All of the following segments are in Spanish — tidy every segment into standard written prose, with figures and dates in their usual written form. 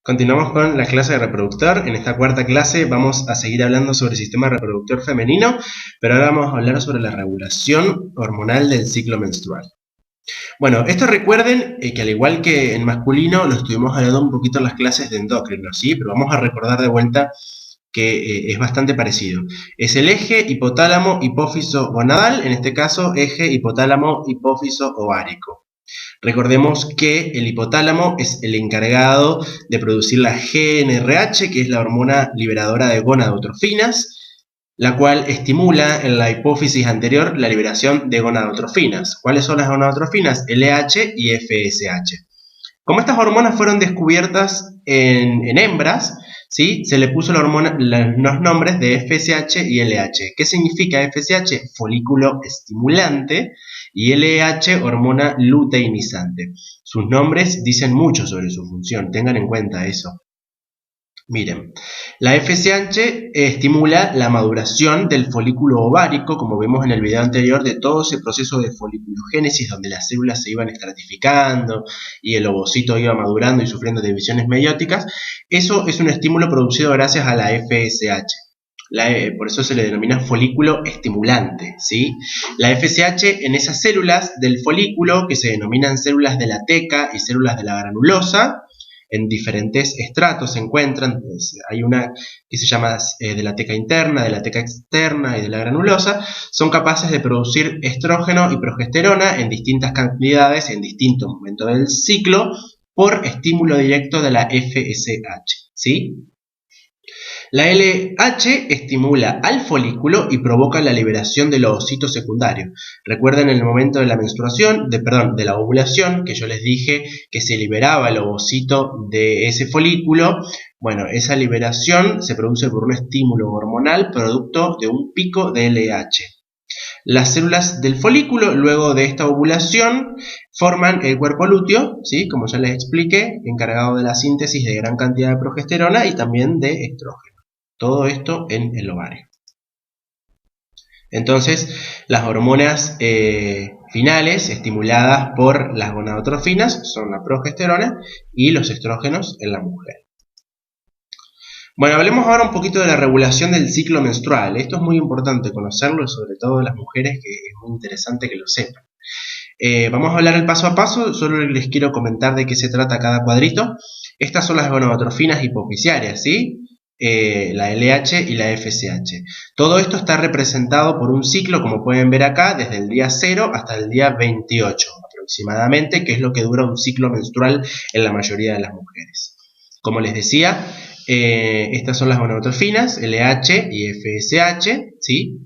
Continuamos con la clase de reproductor. En esta cuarta clase vamos a seguir hablando sobre el sistema reproductor femenino, pero ahora vamos a hablar sobre la regulación hormonal del ciclo menstrual. Bueno, esto recuerden que al igual que en masculino lo estuvimos hablando un poquito en las clases de endocrino, ¿sí? Pero vamos a recordar de vuelta que es bastante parecido. Es el eje hipotálamo hipófiso gonadal, en este caso eje hipotálamo hipófiso ovárico. Recordemos que el hipotálamo es el encargado de producir la GnRH, que es la hormona liberadora de gonadotrofinas, la cual estimula en la hipófisis anterior la liberación de gonadotrofinas. ¿Cuáles son las gonadotrofinas? LH y FSH. Como estas hormonas fueron descubiertas en hembras, ¿sí? Se le puso los nombres de FSH y LH. ¿Qué significa FSH? Folículo estimulante, y LH, hormona luteinizante. Sus nombres dicen mucho sobre su función, tengan en cuenta eso. Miren, la FSH estimula la maduración del folículo ovárico, como vimos en el video anterior, de todo ese proceso de foliculogénesis donde las células se iban estratificando y el ovocito iba madurando y sufriendo divisiones meióticas. Eso es un estímulo producido gracias a la FSH. Por eso se le denomina folículo estimulante, ¿sí? La FSH en esas células del folículo, que se denominan células de la teca y células de la granulosa, en diferentes estratos se encuentran. Pues, hay una que se llama de la teca interna, de la teca externa y de la granulosa. Son capaces de producir estrógeno y progesterona en distintas cantidades en distintos momentos del ciclo por estímulo directo de la FSH, ¿sí? La LH estimula al folículo y provoca la liberación del ovocito secundario. Recuerden en el momento de la menstruación, de la ovulación, que yo les dije que se liberaba el ovocito de ese folículo. Bueno, esa liberación se produce por un estímulo hormonal producto de un pico de LH. Las células del folículo, luego de esta ovulación, forman el cuerpo lúteo, ¿sí? Como ya les expliqué, encargado de la síntesis de gran cantidad de progesterona y también de estrógeno. Todo esto en el ovario. Entonces, las hormonas finales estimuladas por las gonadotrofinas son la progesterona y los estrógenos en la mujer. Bueno, hablemos ahora un poquito de la regulación del ciclo menstrual. Esto es muy importante conocerlo, sobre todo en las mujeres, que es muy interesante que lo sepan. Vamos a hablar el paso a paso, solo les quiero comentar de qué se trata cada cuadrito. Estas son las gonadotrofinas hipofisiarias, ¿sí? La LH y la FSH. Todo esto está representado por un ciclo, como pueden ver acá, desde el día 0 hasta el día 28 aproximadamente, que es lo que dura un ciclo menstrual en la mayoría de las mujeres. Como les decía, estas son las gonadotrofinas, LH y FSH, ¿sí?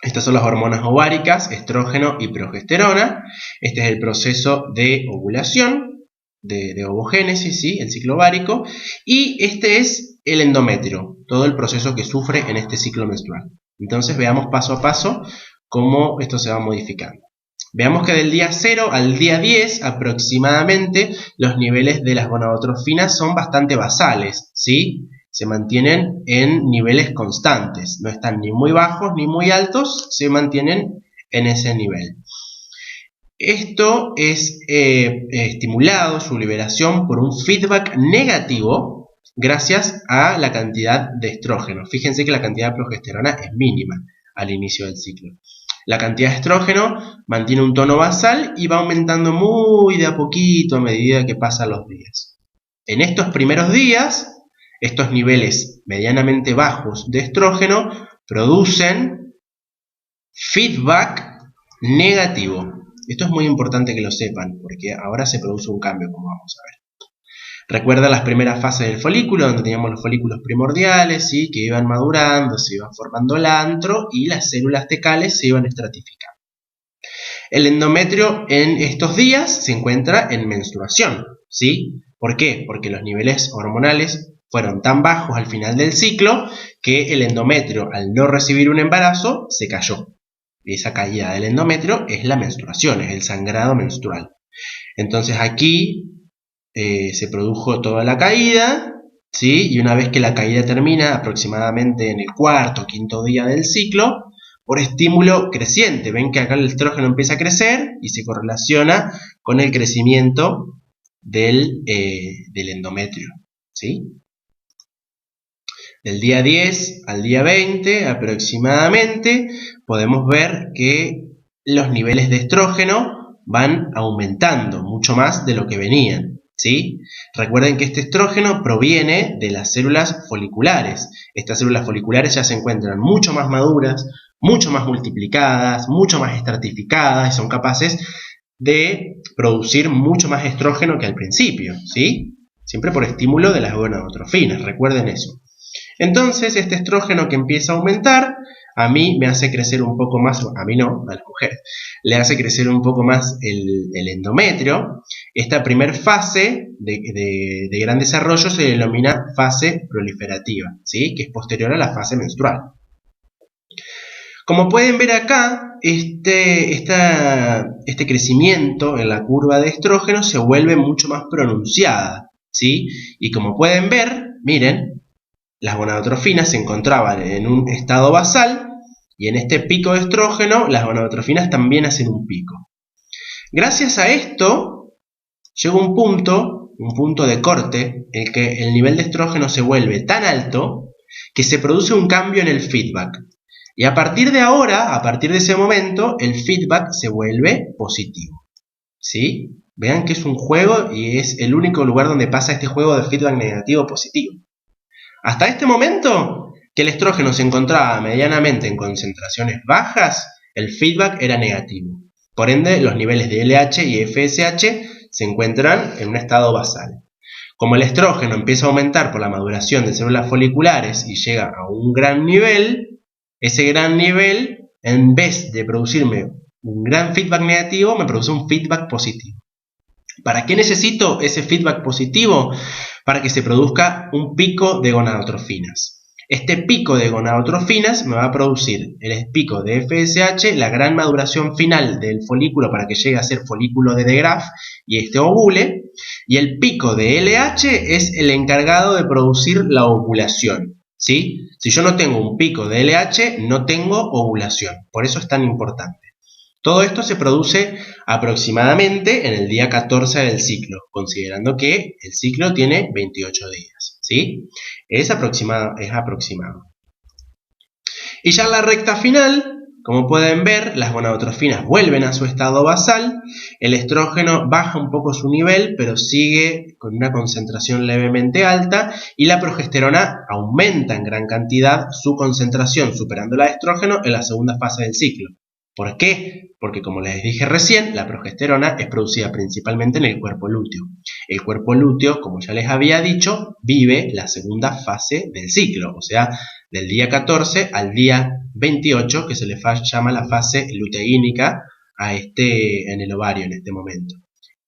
Estas son las hormonas ováricas, estrógeno y progesterona. Este es el proceso de ovulación, de ovogénesis, ¿sí? El ciclo ovárico. Y este es el endometrio, todo el proceso que sufre en este ciclo menstrual. Entonces veamos paso a paso cómo esto se va modificando. Veamos que del día 0 al día 10 aproximadamente los niveles de las gonadotrofinas son bastante basales, ¿sí? Se mantienen en niveles constantes, no están ni muy bajos ni muy altos, se mantienen en ese nivel. Esto es estimulado, su liberación, por un feedback negativo gracias a la cantidad de estrógeno. Fíjense que la cantidad de progesterona es mínima al inicio del ciclo. La cantidad de estrógeno mantiene un tono basal y va aumentando muy de a poquito a medida que pasan los días. En estos primeros días, estos niveles medianamente bajos de estrógeno producen feedback negativo. Esto es muy importante que lo sepan, porque ahora se produce un cambio, como vamos a ver. Recuerda las primeras fases del folículo, donde teníamos los folículos primordiales, ¿sí? Que iban madurando, se iban formando el antro y las células tecales se iban estratificando. El endometrio en estos días se encuentra en menstruación, ¿sí? ¿Por qué? Porque los niveles hormonales fueron tan bajos al final del ciclo que el endometrio, al no recibir un embarazo, se cayó. Y esa caída del endometrio es la menstruación, es el sangrado menstrual. Entonces aquí se produjo toda la caída, ¿sí? Y una vez que la caída termina, aproximadamente en el cuarto o quinto día del ciclo, por estímulo creciente, ven que acá el estrógeno empieza a crecer y se correlaciona con el crecimiento del endometrio. ¿sí? Del día 10 al día 20 aproximadamente podemos ver que los niveles de estrógeno van aumentando mucho más de lo que venían, ¿sí? Recuerden que este estrógeno proviene de las células foliculares. Estas células foliculares ya se encuentran mucho más maduras, mucho más multiplicadas, mucho más estratificadas y son capaces de producir mucho más estrógeno que al principio, ¿sí? Siempre por estímulo de las gonadotrofinas, recuerden eso. Entonces, este estrógeno que empieza a aumentar, a mí me hace crecer un poco más, a mí no, a las mujeres, le hace crecer un poco más el endometrio. Esta primera fase de gran desarrollo se denomina fase proliferativa, ¿sí? Que es posterior a la fase menstrual. Como pueden ver acá, este crecimiento en la curva de estrógeno se vuelve mucho más pronunciada, ¿sí? Y como pueden ver, miren, las gonadotrofinas se encontraban en un estado basal y en este pico de estrógeno las gonadotrofinas también hacen un pico. Gracias a esto llega un punto de corte en el que el nivel de estrógeno se vuelve tan alto que se produce un cambio en el feedback. Y a partir de ahora, a partir de ese momento, el feedback se vuelve positivo, ¿sí? Vean que es un juego y es el único lugar donde pasa este juego de feedback negativo-positivo. Hasta este momento, que el estrógeno se encontraba medianamente en concentraciones bajas, el feedback era negativo. Por ende, los niveles de LH y FSH se encuentran en un estado basal. Como el estrógeno empieza a aumentar por la maduración de células foliculares y llega a un gran nivel, ese gran nivel, en vez de producirme un gran feedback negativo, me produce un feedback positivo. ¿Para qué necesito ese feedback positivo? Para que se produzca un pico de gonadotrofinas. Este pico de gonadotrofinas me va a producir el pico de FSH, la gran maduración final del folículo para que llegue a ser folículo de De Graaf y este ovule, y el pico de LH es el encargado de producir la ovulación, ¿sí? Si yo no tengo un pico de LH, no tengo ovulación, por eso es tan importante. Todo esto se produce aproximadamente en el día 14 del ciclo, considerando que el ciclo tiene 28 días, ¿sí? Es aproximado. Y ya en la recta final, como pueden ver, las gonadotrofinas vuelven a su estado basal, el estrógeno baja un poco su nivel, pero sigue con una concentración levemente alta, y la progesterona aumenta en gran cantidad su concentración, superando la de estrógeno en la segunda fase del ciclo. ¿Por qué? Porque como les dije recién, la progesterona es producida principalmente en el cuerpo lúteo. El cuerpo lúteo, como ya les había dicho, vive la segunda fase del ciclo, o sea, del día 14 al día 28, que se le llama la fase luteínica en el ovario en este momento.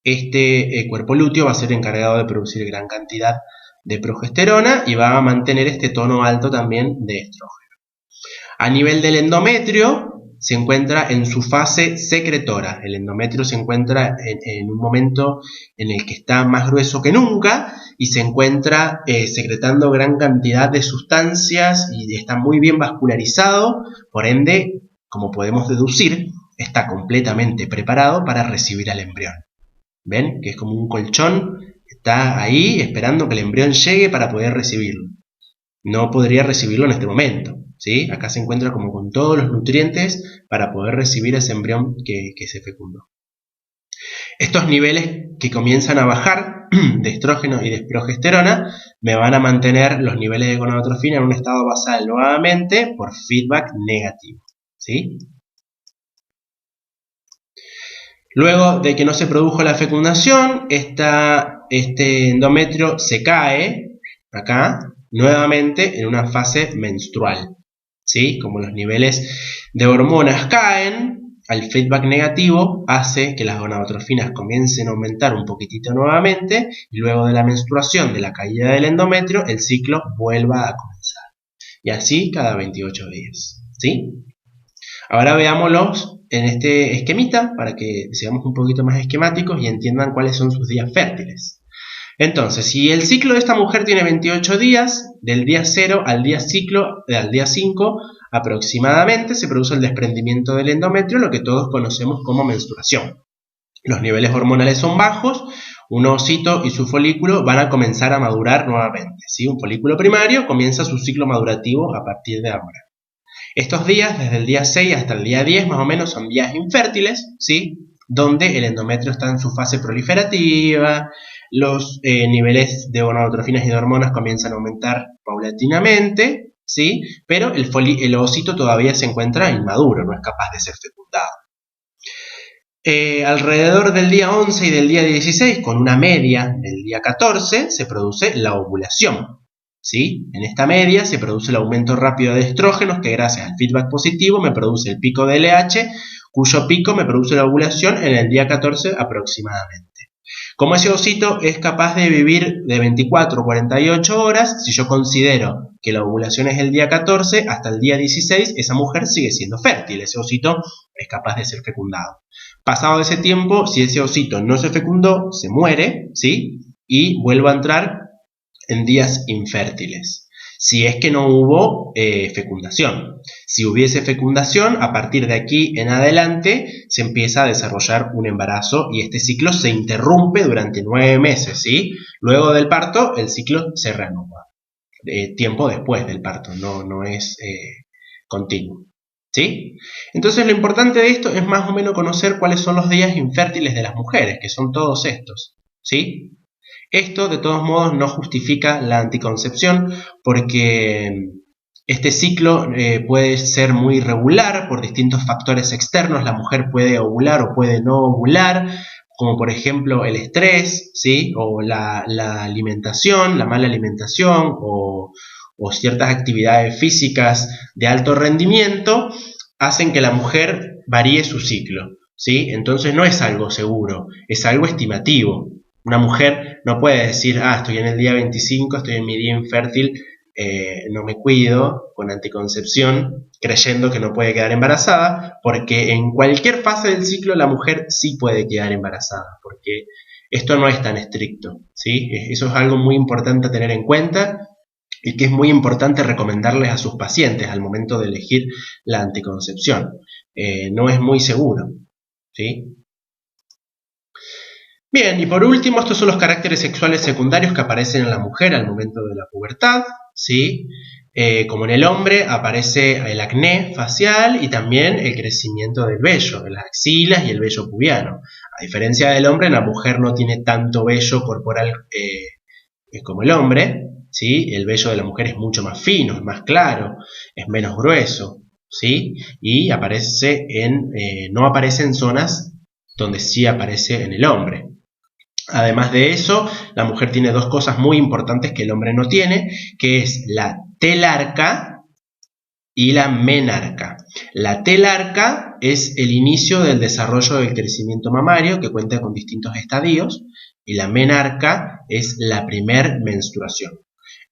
Este cuerpo lúteo va a ser encargado de producir gran cantidad de progesterona y va a mantener este tono alto también de estrógeno. A nivel del endometrio, se encuentra en su fase secretora. El endometrio se encuentra en un momento en el que está más grueso que nunca y se encuentra secretando gran cantidad de sustancias y está muy bien vascularizado, por ende, como podemos deducir, está completamente preparado para recibir al embrión. ¿Ven? Que es como un colchón, está ahí esperando que el embrión llegue para poder recibirlo. No podría recibirlo en este momento, ¿sí? Acá se encuentra como con todos los nutrientes para poder recibir ese embrión que se fecundó. Estos niveles que comienzan a bajar de estrógeno y de progesterona me van a mantener los niveles de gonadotrofina en un estado basal nuevamente por feedback negativo, ¿sí? Luego de que no se produjo la fecundación, este endometrio se cae acá nuevamente en una fase menstrual, ¿sí? Como los niveles de hormonas caen, el feedback negativo hace que las gonadotrofinas comiencen a aumentar un poquitito nuevamente y luego de la menstruación, de la caída del endometrio, el ciclo vuelva a comenzar. Y así cada 28 días, ¿sí? Ahora veámoslos en este esquemita para que seamos un poquito más esquemáticos y entiendan cuáles son sus días fértiles. Entonces, si el ciclo de esta mujer tiene 28 días, del día 0 al día 5 aproximadamente se produce el desprendimiento del endometrio, lo que todos conocemos como menstruación. Los niveles hormonales son bajos, un ovocito y su folículo van a comenzar a madurar nuevamente, ¿sí? Un folículo primario comienza su ciclo madurativo a partir de ahora. Estos días, desde el día 6 hasta el día 10 más o menos, son días infértiles, ¿sí? Donde el endometrio está en su fase proliferativa, los niveles de gonadotrofinas y de hormonas comienzan a aumentar paulatinamente, ¿sí? Pero el ovocito todavía se encuentra inmaduro, no es capaz de ser fecundado. Alrededor del día 11 y del día 16, con una media del día 14, se produce la ovulación, ¿sí? En esta media se produce el aumento rápido de estrógenos que gracias al feedback positivo me produce el pico de LH, cuyo pico me produce la ovulación en el día 14 aproximadamente. Como ese ovocito es capaz de vivir de 24 a 48 horas, si yo considero que la ovulación es el día 14, hasta el día 16 esa mujer sigue siendo fértil, ese ovocito es capaz de ser fecundado. Pasado ese tiempo, si ese ovocito no se fecundó, se muere, ¿sí? Y vuelve a entrar en días infértiles, si es que no hubo fecundación. Si hubiese fecundación, a partir de aquí en adelante se empieza a desarrollar un embarazo y este ciclo se interrumpe durante 9 meses, ¿sí? Luego del parto, el ciclo se reanuda. Tiempo después del parto, no es continuo, ¿sí? Entonces lo importante de esto es más o menos conocer cuáles son los días infértiles de las mujeres, que son todos estos, ¿sí? Esto, de todos modos, no justifica la anticoncepción porque este ciclo puede ser muy irregular por distintos factores externos. La mujer puede ovular o puede no ovular, como por ejemplo el estrés, ¿sí? O la alimentación, la mala alimentación o ciertas actividades físicas de alto rendimiento hacen que la mujer varíe su ciclo, ¿sí? Entonces no es algo seguro, es algo estimativo. Una mujer no puede decir, estoy en el día 25, estoy en mi día infértil, no me cuido con anticoncepción, creyendo que no puede quedar embarazada, porque en cualquier fase del ciclo la mujer sí puede quedar embarazada, porque esto no es tan estricto, ¿sí? Eso es algo muy importante a tener en cuenta y que es muy importante recomendarles a sus pacientes al momento de elegir la anticoncepción. No es muy seguro, ¿sí? Bien, y por último, estos son los caracteres sexuales secundarios que aparecen en la mujer al momento de la pubertad, ¿sí? Como en el hombre aparece el acné facial y también el crecimiento del vello, de las axilas y el vello pubiano. A diferencia del hombre, la mujer no tiene tanto vello corporal como el hombre, ¿sí? El vello de la mujer es mucho más fino, es más claro, es menos grueso, ¿sí? Y aparece no aparece en zonas donde sí aparece en el hombre. Además de eso, la mujer tiene dos cosas muy importantes que el hombre no tiene, que es la telarca y la menarca. La telarca es el inicio del desarrollo del crecimiento mamario, que cuenta con distintos estadios, y la menarca es la primer menstruación.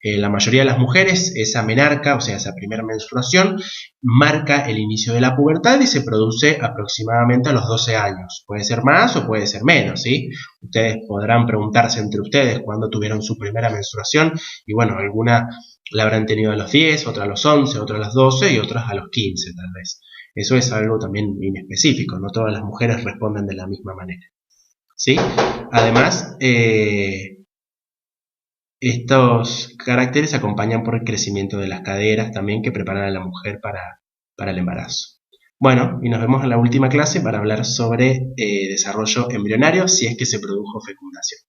La mayoría de las mujeres, esa menarca, o sea, esa primera menstruación, marca el inicio de la pubertad y se produce aproximadamente a los 12 años. Puede ser más o puede ser menos, ¿sí? Ustedes podrán preguntarse entre ustedes cuándo tuvieron su primera menstruación y bueno, alguna la habrán tenido a los 10, otra a los 11, otra a los 12 y otras a los 15 tal vez. Eso es algo también inespecífico, no todas las mujeres responden de la misma manera, ¿sí? Además, estos caracteres se acompañan por el crecimiento de las caderas también que preparan a la mujer para el embarazo. Bueno, y nos vemos en la última clase para hablar sobre desarrollo embrionario si es que se produjo fecundación.